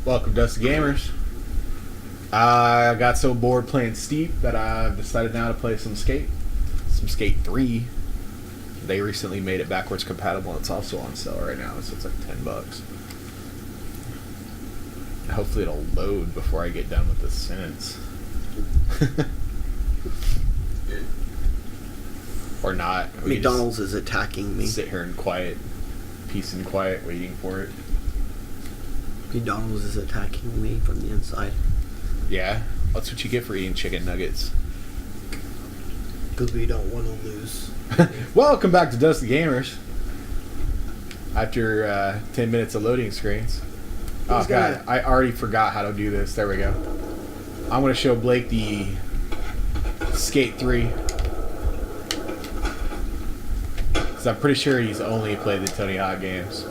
Welcome, Dusty Gamers. I got so bored playing Steep that I've decided now to play some Skate. Some Skate 3. They recently made it backwards compatible. It's also on sale right now, so it's like $10. Hopefully it'll load before I get done with this sentence. Or not. McDonald's is attacking me. Sit here in quiet, peace and quiet, waiting for it. McDonald's is attacking me from the inside. Yeah, that's what you get for eating chicken nuggets. Because we don't want to lose. Welcome back to Dusty Gamers. After 10 minutes of loading screens. Oh god, I already forgot how to do this. There we go. I'm going to show Blake the Skate 3. Because I'm pretty sure he's only played the Tony Hawk games.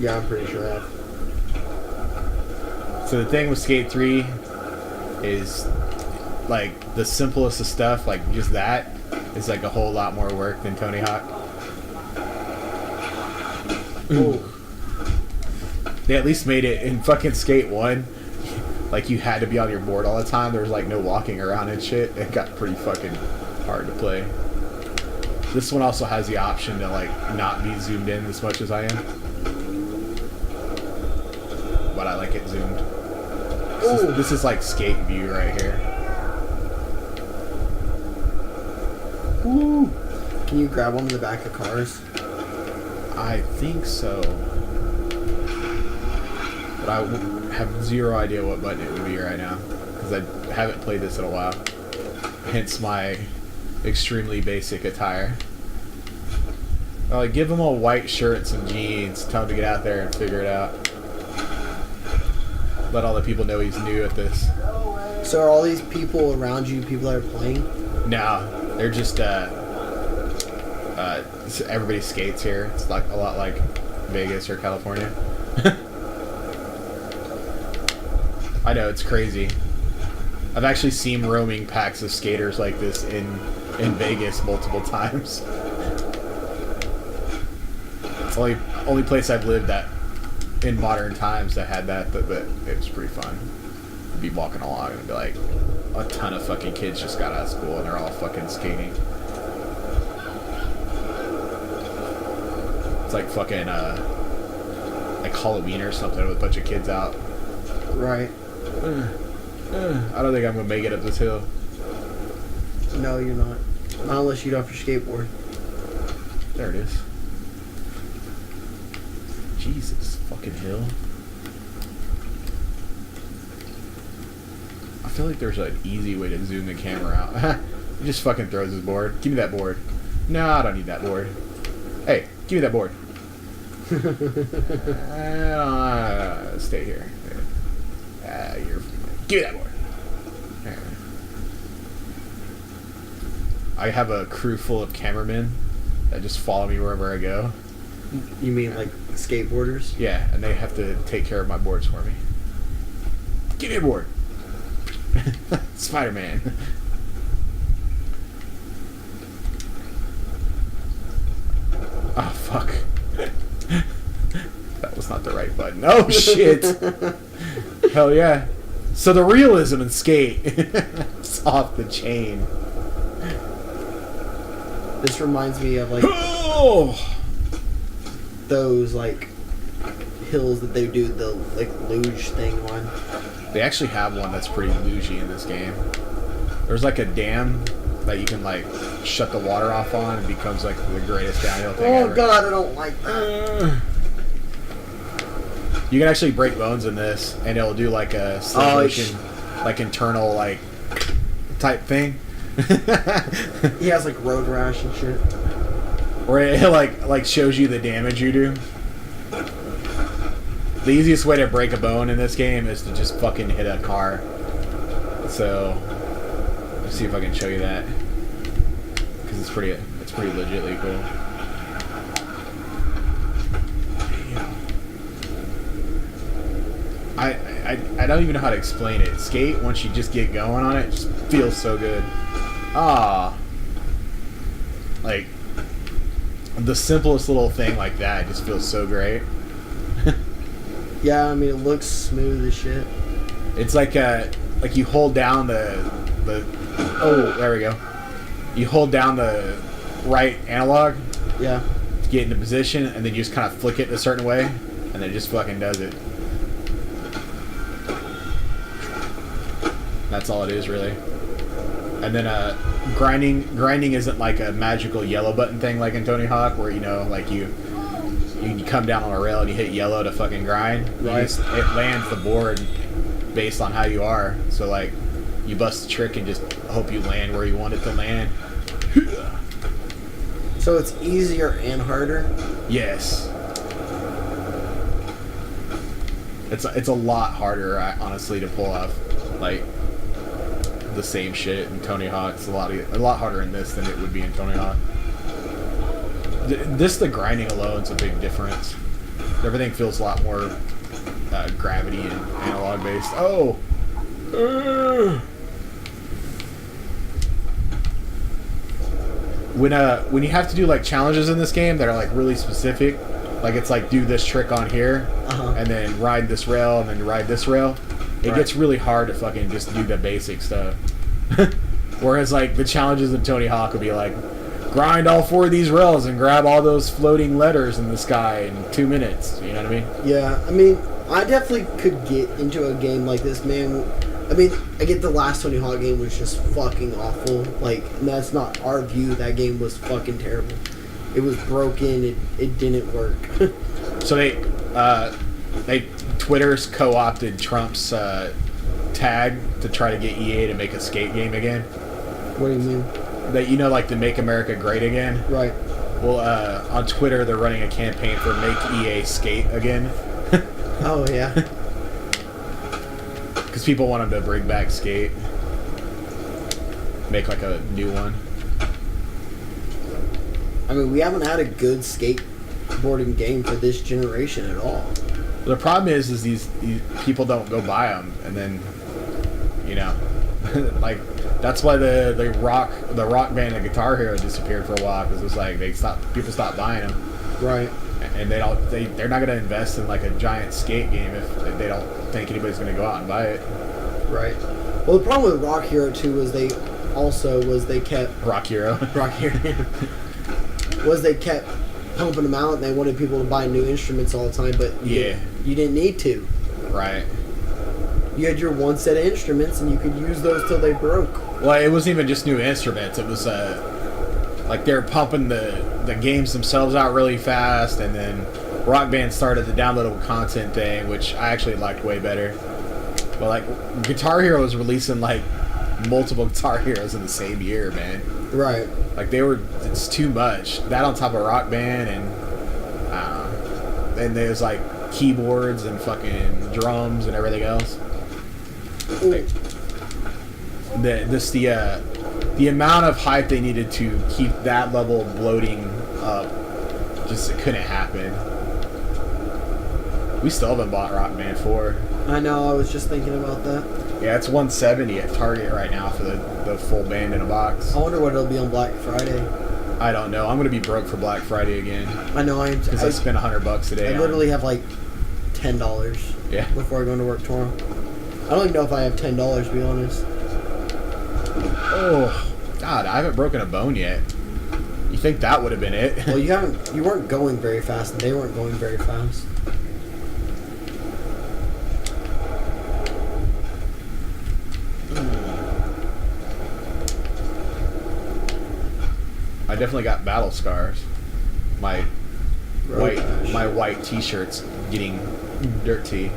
Yeah, I'm pretty sure I have. So the thing with Skate 3 is, like, the simplest of stuff, like just that, is like a whole lot more work than Tony Hawk. Ooh. They at least made it in fucking Skate 1. Like, you had to be on your board all the time. There was like no walking around and shit. It got pretty fucking hard to play. This one also has the option to like not be zoomed in as much as I am. But I like it zoomed. This is like Skate view right here. Ooh. Can you grab one in the back of cars? I think so. But I have zero idea what button it would be right now. Because I haven't played this in a while. Hence my extremely basic attire. Give them a white shirt and some jeans. Tell them to get out there and figure it out. Let all the people know he's new at this. So are all these people around you people that are playing? No, they're just everybody skates here. It's like a lot like Vegas or California. I know, it's crazy. I've actually seen roaming packs of skaters like this in Vegas multiple times. It's the only place I've lived that in modern times that had that, but it was pretty fun. I'd be walking along and be like, a ton of fucking kids just got out of school and they're all fucking skating. It's like fucking like Halloween or something with a bunch of kids out. Right. I don't think I'm gonna make it up this hill. No, you're not. Not unless you get off your skateboard. There it is. Jesus fucking hill. I feel like there's an easy way to zoom the camera out. He just fucking throws his board. Give me that board. No, I don't need that board. Hey, give me that board. Stay here. Give me that board. There. I have a crew full of cameramen that just follow me wherever I go. You mean like skateboarders? Yeah, and they have to take care of my boards for me. Give me a board. Spider-Man. Oh, fuck. That was not the right button. Oh, shit. Hell yeah. So the realism in Skate is off the chain. This reminds me of like those like hills that they do the like luge thing on. They actually have one that's pretty lugey in this game. There's like a dam that you can like shut the water off on and it becomes like the greatest downhill thing ever. Oh god, I don't like that. You can actually break bones in this and it'll do like a slow motion, like internal like type thing. He has like road rash and shit. Or it like shows you the damage you do. The easiest way to break a bone in this game is to just fucking hit a car. So, let's see if I can show you that. Because it's pretty legitly cool. I don't even know how to explain it. Skate, once you just get going on it, just feels so good. Like, the simplest little thing like that just feels so great. Yeah, I mean, it looks smooth as shit. It's like you hold down the oh, there we go. You hold down the right analog Yeah. to get into position, and then you just kind of flick it a certain way, and then it just fucking does it. That's all it is, really. And then grinding isn't like a magical yellow button thing like in Tony Hawk, where like you come down on a rail and you hit yellow to fucking grind. Right. It lands the board based on how you are. So like you bust the trick and just hope you land where you want it to land. So it's easier and harder? Yes. It's a lot harder, honestly, to pull off like the same shit in Tony Hawk. It's a lot harder in this than it would be in Tony Hawk. The grinding alone is a big difference. Everything feels a lot more gravity and analog based. Oh. When you have to do like challenges in this game that are like really specific, like it's like do this trick on here, and then ride this rail, and then ride this rail, it gets really hard to fucking just do the basic stuff. Whereas like the challenges in Tony Hawk would be like grind all 4 of these rails and grab all those floating letters in the sky in 2 minutes. You know what I mean? Yeah, I mean, I definitely could get into a game like this, man. I mean, I get the last Tony Hawk game was just fucking awful. Like, and that's not our view. That game was fucking terrible. It was broken. It didn't work. So Twitter's co-opted Trump's tag to try to get EA to make a skate game again. What do you mean? That like to make America great again. Right. Well, on Twitter they're running a campaign for Make EA Skate again. Oh yeah. Because people want them to bring back Skate, make like a new one. I mean, we haven't had a good skateboarding game for this generation at all. The problem is these people don't go buy them, and then like that's why the rock band and Guitar Hero disappeared for a while, because it was like people stopped buying them. Right. And they're not going to invest in like a giant skate game if they don't think anybody's going to go out and buy it. Right. Well, the problem with Rock Hero 2 was they kept Rock Hero was they kept pumping them out, and they wanted people to buy new instruments all the time, but you didn't need to. Right. You had your one set of instruments, and you could use those till they broke. Well, it wasn't even just new instruments. It was like they were pumping the games themselves out really fast, and then Rock Band started the downloadable content thing, which I actually liked way better. But like Guitar Hero was releasing like multiple Guitar Heroes in the same year, man. Right. Like it's too much. That on top of Rock Band, and then there's like keyboards and fucking drums and everything else. Like, the amount of hype they needed to keep that level of bloating up just couldn't happen. We still haven't bought Rock Band 4. I know, I was just thinking about that. Yeah, it's $170 at Target right now for the full band in a box. I wonder what it'll be on Black Friday. I don't know. I'm gonna be broke for Black Friday again. I know, I am. Because I spent $100 today. I literally have like $10. Yeah. Before I go into work tomorrow. I don't even know if I have $10, to be honest. Oh, God, I haven't broken a bone yet. You think that would have been it? Well, you weren't going very fast, and they weren't going very fast. I definitely got battle scars. My white t-shirt's getting dirty.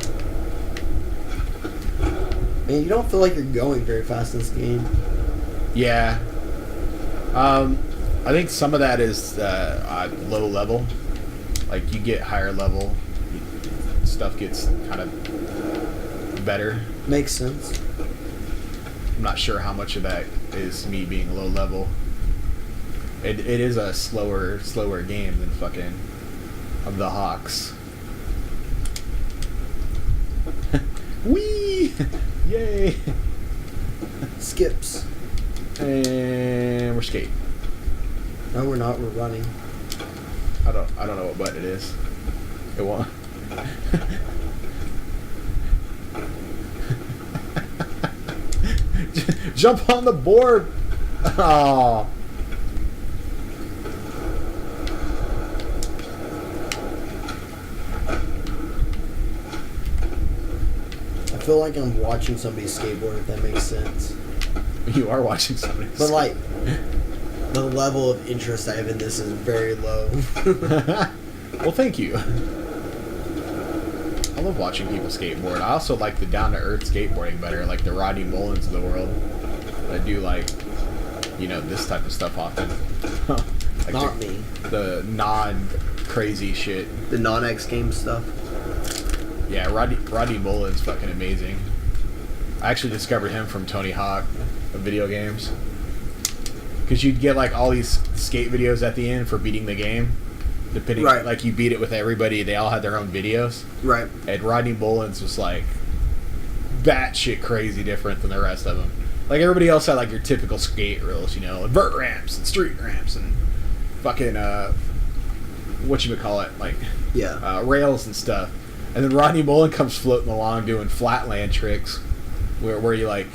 Man, you don't feel like you're going very fast in this game. Yeah. I think some of that is low level. Like, you get higher level, stuff gets kind of better. Makes sense. I'm not sure how much of that is me being low level. It is a slower game than fucking the Hawks. Whee! Yay! Skips. And we're skating. No, we're not. We're running. I don't know what button it is. It won't. Jump on the board. Oh. I feel like I'm watching somebody skateboard, if that makes sense. You are watching somebody. But like, the level of interest I have in this is very low. Well, thank you. I love watching people skateboard. I also like the down-to-earth skateboarding better, like the Rodney Mullins of the world. I do like, you know, this type of stuff often. Like Not me. The non-crazy shit. The non-X Games stuff. Yeah, Rodney Mullen's fucking amazing. I actually discovered him from Tony Hawk of video games. Because you'd get like all these skate videos at the end for beating the game. Depending, Right. like you beat it with everybody, they all had their own videos. Right. And Rodney Mullins was like batshit crazy different than the rest of them. Like everybody else had like your typical skate reels, you know, vert ramps and street ramps and fucking whatchamacallit, like Yeah. rails and stuff. And then Rodney Mullen comes floating along doing flatland tricks where you like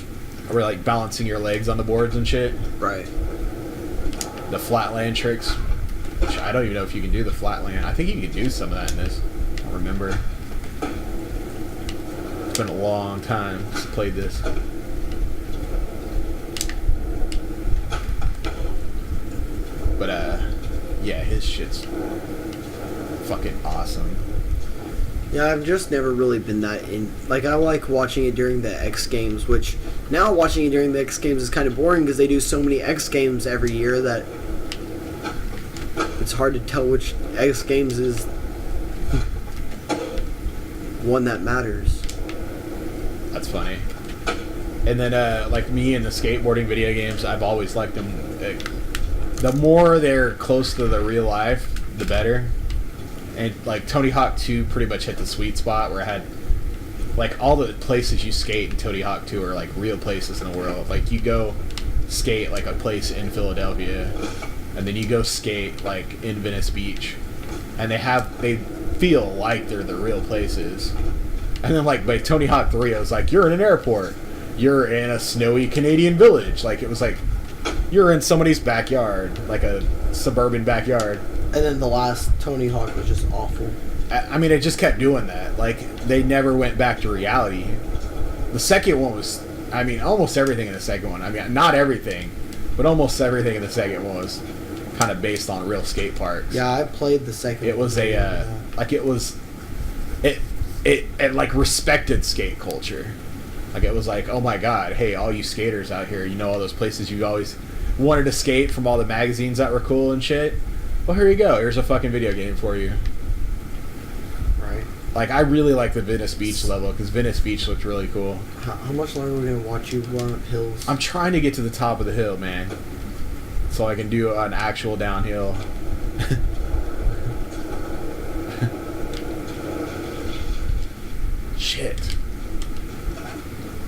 balancing your legs on the boards and shit. Right. The flatland tricks. Which I don't even know if you can do the flatland. I think you can do some of that in this. I don't remember. It's been a long time since I played this. But yeah, his shit's fucking awesome. Yeah, I've just never really been that in. Like, I like watching it during the X Games, which now watching it during the X Games is kind of boring because they do so many X Games every year that it's hard to tell which X Games is one that matters. That's funny. And then, like me and the skateboarding video games, I've always liked them. The more they're close to the real life, the better. And like Tony Hawk 2 pretty much hit the sweet spot where I had like all the places you skate in Tony Hawk 2 are like real places in the world. Like you go skate like a place in Philadelphia, and then you go skate like in Venice Beach, and they feel like they're the real places. And then like by Tony Hawk 3, I was like, you're in an airport, you're in a snowy Canadian village. Like it was like you're in somebody's backyard, like a suburban backyard. And then the last Tony Hawk was just awful. I mean, it just kept doing that. Like, they never went back to reality. The second one was, I mean, almost everything in the second one. I mean, not everything, but almost everything in the second one was kind of based on real skate parks. Yeah, I played the second It was it like respected skate culture. Like, it was like, oh my god, hey, all you skaters out here, you know all those places you always wanted to skate from all the magazines that were cool and shit? Well, here you go. Here's a fucking video game for you. Right. Like, I really like the Venice Beach level, because Venice Beach looked really cool. How much longer are we going to watch you run up hills? I'm trying to get to the top of the hill, man. So I can do an actual downhill. Shit.